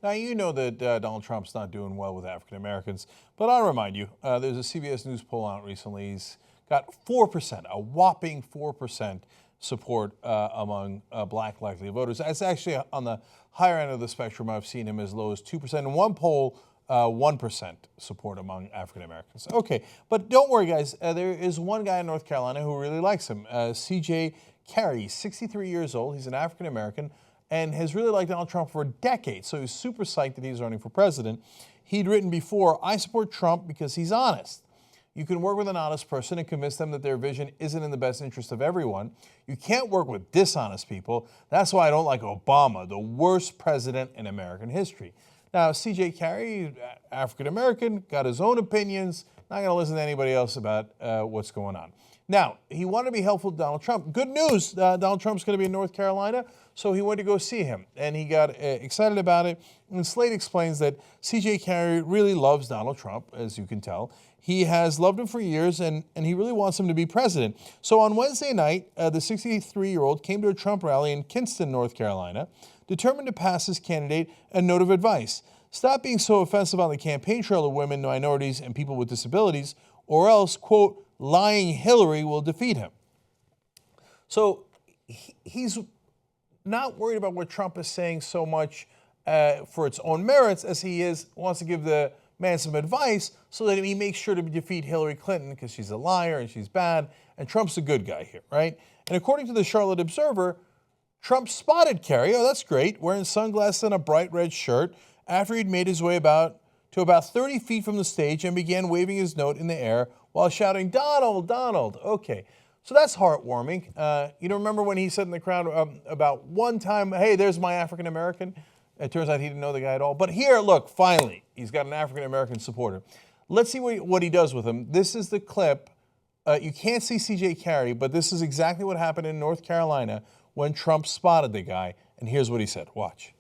Now, you know that Donald Trump's not doing well with African Americans, but I'll remind you, there's a CBS News poll out recently. He's got 4%, a whopping 4% support among black likely voters. That's actually on the higher end of the spectrum. I've seen him as low as 2%. In one poll, 1% support among African Americans. Okay, but don't worry, guys. There is one guy in North Carolina who really likes him, C.J. Carey, 63 years old. He's an African American and has really liked Donald Trump for decades. So he's super psyched that he's running for president. He'd written before, I support Trump because he's honest. You can work with an honest person and convince them that their vision isn't in the best interest of everyone. You can't work with dishonest people. That's why I don't like Obama, the worst president in American history. Now, C.J. Carey, African American, got his own opinions, not going to listen to anybody else about what's going on. Now, he wanted to be helpful to Donald Trump. Good news, Donald Trump's going to be in North Carolina, so he went to go see him, and he got excited about it. And Slate explains that C.J. Carey really loves Donald Trump, as you can tell. He has loved him for years, and he really wants him to be president. So on Wednesday night, the 63-year-old came to a Trump rally in Kinston, North Carolina, determined to pass his candidate a note of advice. Stop being so offensive on the campaign trail to women, minorities, and people with disabilities, or else, quote, lying Hillary will defeat him. So he's not worried about what Trump is saying so much for its own merits as he wants to give the man some advice so that he makes sure to defeat Hillary Clinton because she's a liar and she's bad, and Trump's a good guy here, right? And according to the Charlotte Observer, Trump spotted Carey, oh, that's great, wearing sunglasses and a bright red shirt after he'd made his way to about 30 feet from the stage and began waving his note in the air while shouting, Donald, Donald. Okay, so that's heartwarming. You don't remember when he said in the crowd about one time, hey, there's my African American? It turns out he didn't know the guy at all. But here, look, finally, he's got an African American supporter. Let's see what he does with him. This is the clip. You can't see C.J. Carey, but this is exactly what happened in North Carolina when Trump spotted the guy. And here's what he said. Watch.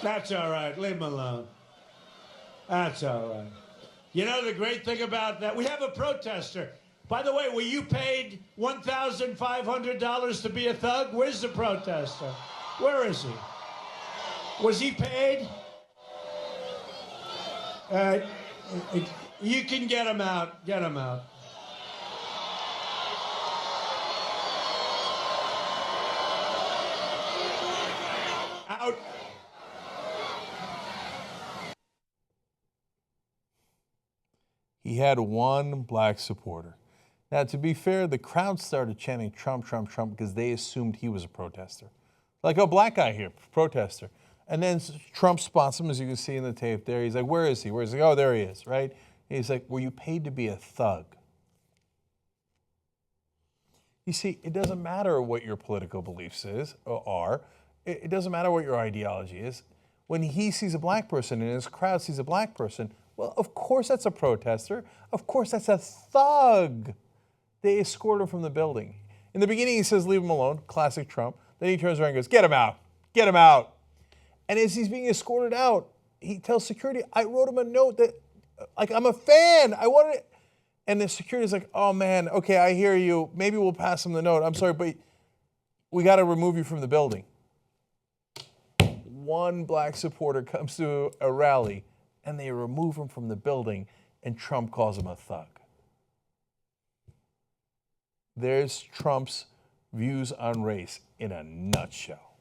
That's all right. Leave him alone. That's all right. You know the great thing about that? We have a protester. By the way, were you paid $1,500 to be a thug? Where's the protester? Where is he? Was he paid? You can get him out. Get him out. Out. He had one black supporter. Now, to be fair, the crowd started chanting Trump, Trump, Trump because they assumed he was a protester. Like, oh, black guy here, protester. And then Trump spots him, as you can see in the tape there. He's like, where is he? Where is he? Oh, there he is, right? And he's like, were you paid to be a thug? You see, it doesn't matter what your political beliefs are. It doesn't matter what your ideology is. When he sees a black person and his crowd sees a black person, well, of course that's a protester. Of course that's a thug. They escort him from the building. In the beginning, he says, leave him alone, classic Trump. Then he turns around and goes, get him out, get him out. And as he's being escorted out, he tells security, I wrote him a note that, like, I'm a fan. I wanted it. And the security's like, oh man, okay, I hear you. Maybe we'll pass him the note. I'm sorry, but we got to remove you from the building. One black supporter comes to a rally and they remove him from the building, and Trump calls him a thug. There's Trump's views on race in a nutshell.